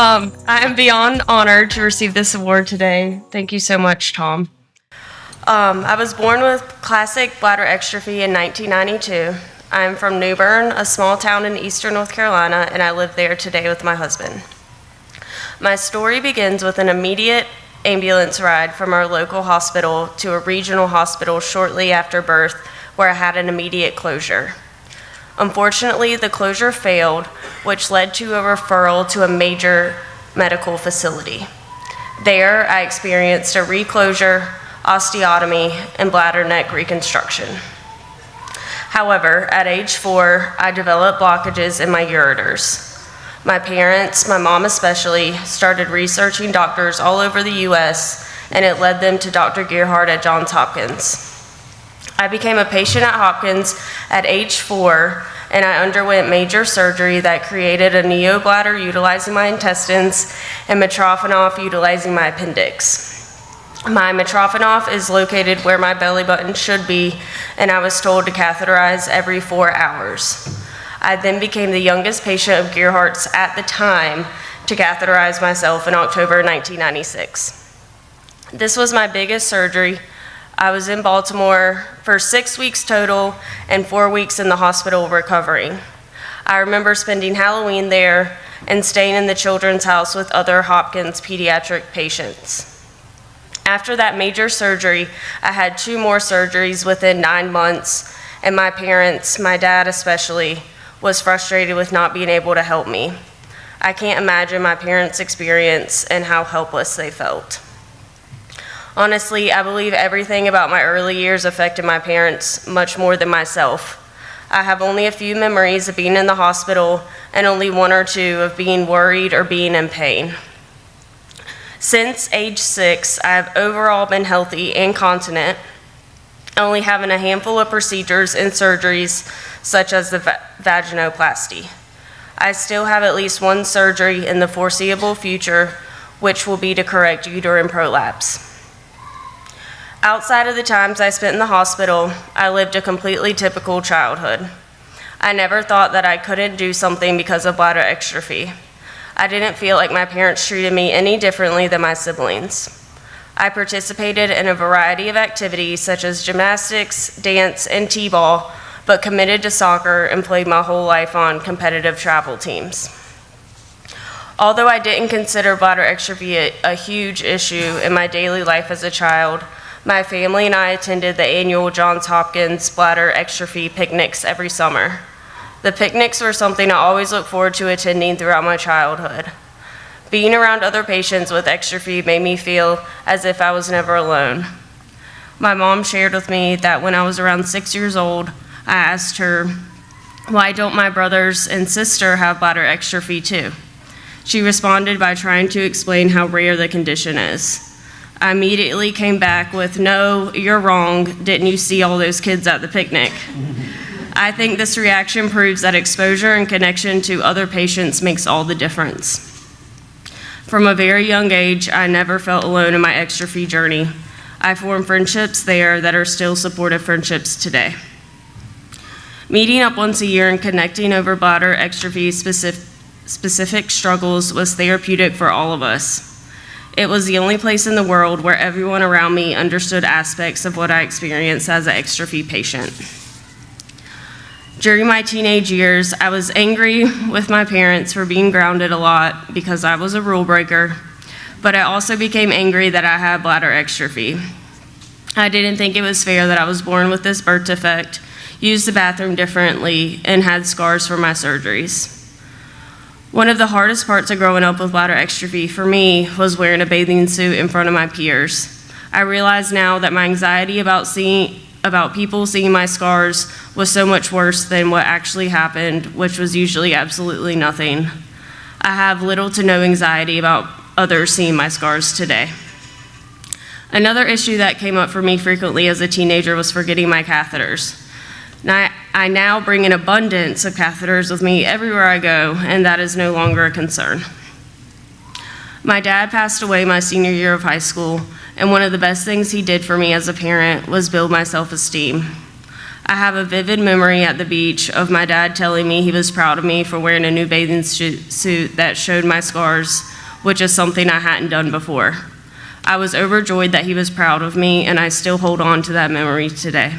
I am beyond honored to receive this award today. Thank you so much, Tom. I was born with classic bladder exstrophy in 1992. I'm from New Bern, a small town in eastern North Carolina, and I live there today with my husband. My story begins with an immediate ambulance ride from our local hospital to a regional hospital shortly after birth, where I had an immediate closure. Unfortunately, the closure failed, which led to a referral to a major medical facility. There, I experienced a reclosure, osteotomy, and bladder neck reconstruction. However, at age 4, I developed blockages in my ureters. My parents, my mom especially, started researching doctors all over the US, and it led them to Dr. Gerhardt at Johns Hopkins. I became a patient at Hopkins at age 4, and I underwent major surgery that created a neobladder utilizing my intestines and mitrofanoff utilizing my appendix. My mitrofanoff is located where my belly button should be, and I was told to catheterize every 4 hours. I then became the youngest patient of Gerhardt's at the time to catheterize myself in October 1996. This was my biggest surgery. I was in Baltimore for 6 weeks total and 4 weeks in the hospital recovering. I remember spending Halloween there and staying in the children's house with other Hopkins pediatric patients. After that major surgery, I had 2 more surgeries within 9 months, and my parents, my dad especially, was frustrated with not being able to help me. I can't imagine my parents' experience and how helpless they felt. Honestly, I believe everything about my early years affected my parents much more than myself. I have only a few memories of being in the hospital and only 1 or 2 of being worried or being in pain. Since age 6, I have overall been healthy and continent, only having a handful of procedures and surgeries such as the vaginoplasty. I still have at least 1 surgery in the foreseeable future, which will be to correct uterine prolapse. Outside of the times I spent in the hospital, I lived a completely typical childhood. I never thought that I couldn't do something because of bladder exstrophy. I didn't feel like my parents treated me any differently than my siblings. I participated in a variety of activities such as gymnastics, dance, and t-ball, but committed to soccer and played my whole life on competitive travel teams. Although I didn't consider bladder exstrophy a huge issue in my daily life as a child, my family and I attended the annual Johns Hopkins bladder exstrophy picnics every summer. The picnics were something I always looked forward to attending throughout my childhood. Being around other patients with exstrophy made me feel as if I was never alone. My mom shared with me that when I was around 6 years old, I asked her, "Why don't my brothers and sister have bladder exstrophy too?" She responded by trying to explain how rare the condition is. I immediately came back with, "No, you're wrong. Didn't you see all those kids at the picnic?" I think this reaction proves that exposure and connection to other patients makes all the difference. From a very young age, I never felt alone in my exstrophy journey. I formed friendships there that are still supportive friendships today. Meeting up once a year and connecting over bladder exstrophy specific struggles was therapeutic for all of us. It was the only place in the world where everyone around me understood aspects of what I experienced as an exstrophy patient. During my teenage years, I was angry with my parents for being grounded a lot because I was a rule breaker, but I also became angry that I had bladder exstrophy. I didn't think it was fair that I was born with this birth defect, used the bathroom differently, and had scars from my surgeries. One of the hardest parts of growing up with bladder exstrophy for me was wearing a bathing suit in front of my peers. I realize now that my anxiety about people seeing my scars was so much worse than what actually happened, which was usually absolutely nothing. I have little to no anxiety about others seeing my scars today. Another issue that came up for me frequently as a teenager was forgetting my catheters. I now bring an abundance of catheters with me everywhere I go, and that is no longer a concern. My dad passed away my senior year of high school, and one of the best things he did for me as a parent was build my self-esteem. I have a vivid memory at the beach of my dad telling me he was proud of me for wearing a new bathing suit that showed my scars which is something I hadn't done before. I was overjoyed that he was proud of me, and I still hold on to that memory today.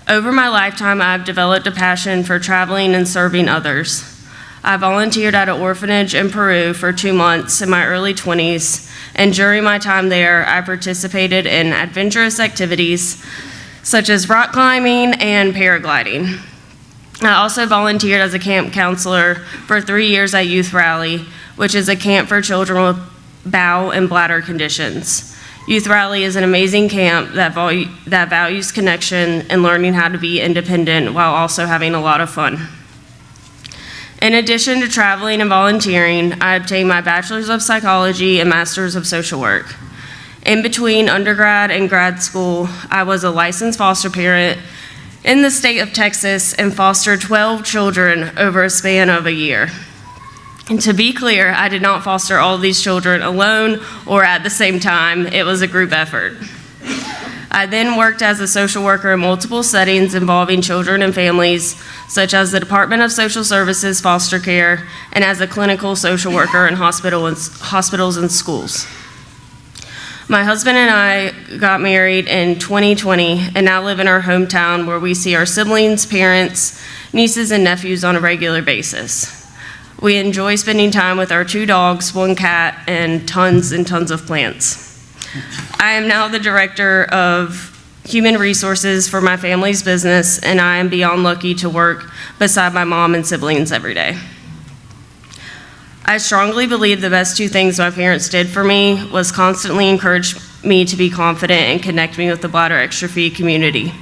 Over my lifetime, I've developed a passion for traveling and serving others. I volunteered at an orphanage in Peru for 2 months in my early 20s, and during my time there, I participated in adventurous activities such as rock climbing and paragliding. I also volunteered as a camp counselor for 3 years at Youth Rally, which is a camp for children with bowel and bladder conditions. Youth Rally is an amazing camp that values connection and learning how to be independent while also having a lot of fun. In addition to traveling and volunteering, I obtained my Bachelor's of Psychology and Master's of Social Work. In between undergrad and grad school, I was a licensed foster parent in the state of Texas and fostered 12 children over a span of a year. And to be clear, I did not foster all of these children alone or at the same time. It was a group effort. I then worked as a social worker in multiple settings involving children and families, such as the Department of Social Services foster care, and as a clinical social worker in hospitals and schools. My husband and I got married in 2020 and now live in our hometown where we see our siblings, parents, nieces, and nephews on a regular basis. We enjoy spending time with our 2 dogs, 1 cat, and tons of plants. I am now the director of human resources for my family's business, and I am beyond lucky to work beside my mom and siblings every day. I strongly believe the best 2 things my parents did for me was constantly encourage me to be confident and connect me with the bladder exstrophy community.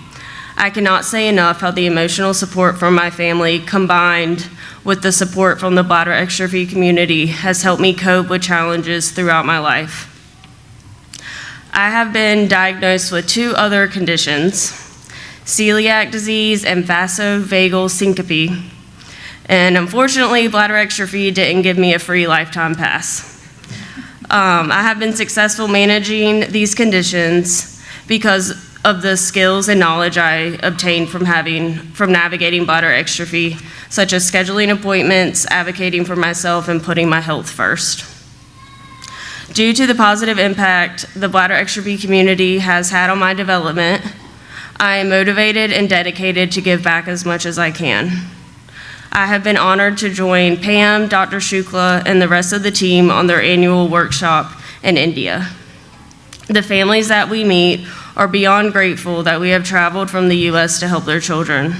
I cannot say enough how the emotional support from my family combined with the support from the bladder exstrophy community has helped me cope with challenges throughout my life. I have been diagnosed with 2 other conditions, celiac disease and vasovagal syncope. And unfortunately, bladder exstrophy didn't give me a free lifetime pass. I have been successful managing these conditions because of the skills and knowledge I obtained from navigating bladder exstrophy, such as scheduling appointments, advocating for myself, and putting my health first. Due to the positive impact the bladder exstrophy community has had on my development, I am motivated and dedicated to give back as much as I can. I have been honored to join Pam, Dr. Shukla, and the rest of the team on their annual workshop in India. The families that we meet are beyond grateful that we have traveled from the U.S. to help their children.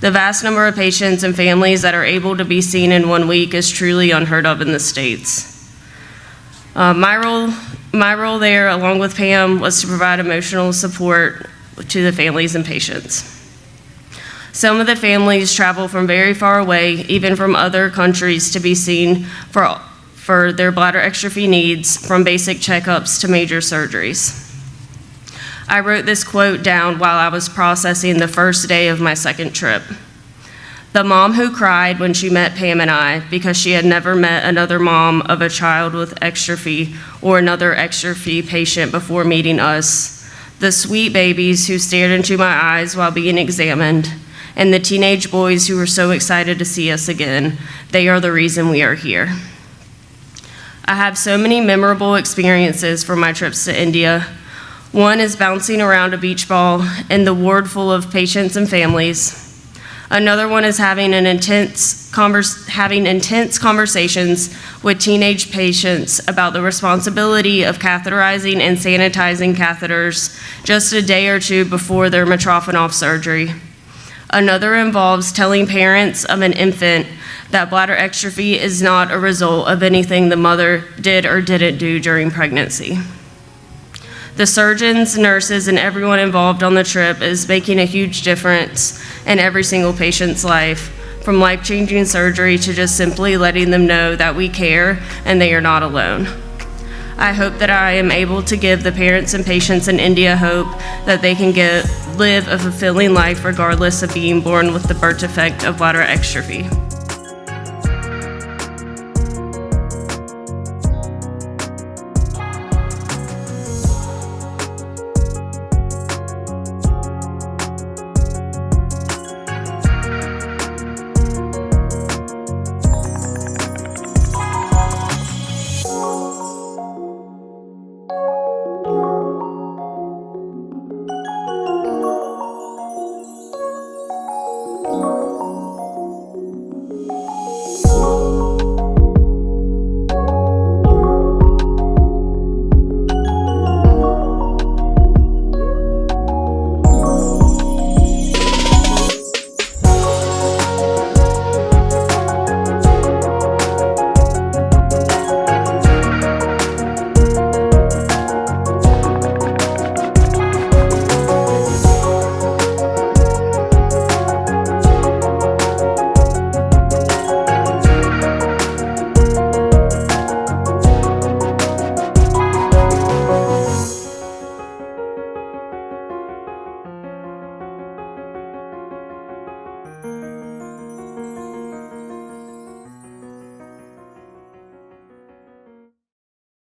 The vast number of patients and families that are able to be seen in 1 week is truly unheard of in the States. My role there, along with Pam, was to provide emotional support to the families and patients. Some of the families travel from very far away, even from other countries, to be seen for their bladder exstrophy needs, from basic checkups to major surgeries. I wrote this quote down while I was processing the first day of my second trip. The mom who cried when she met Pam and I because she had never met another mom of a child with exstrophy or another exstrophy patient before meeting us. The sweet babies who stared into my eyes while being examined, and the teenage boys who were so excited to see us again. They are the reason we are here. I have so many memorable experiences from my trips to India. One is bouncing around a beach ball in the ward full of patients and families. Another one is having intense conversations with teenage patients about the responsibility of catheterizing and sanitizing catheters just a day or 2 before their mitrofanoff surgery. Another involves telling parents of an infant that bladder exstrophy is not a result of anything the mother did or didn't do during pregnancy. The surgeons, nurses, and everyone involved on the trip is making a huge difference in every single patient's life, from life-changing surgery to just simply letting them know that we care and they are not alone. I hope that I am able to give the parents and patients in India hope that they can live a fulfilling life regardless of being born with the birth defect of bladder exstrophy.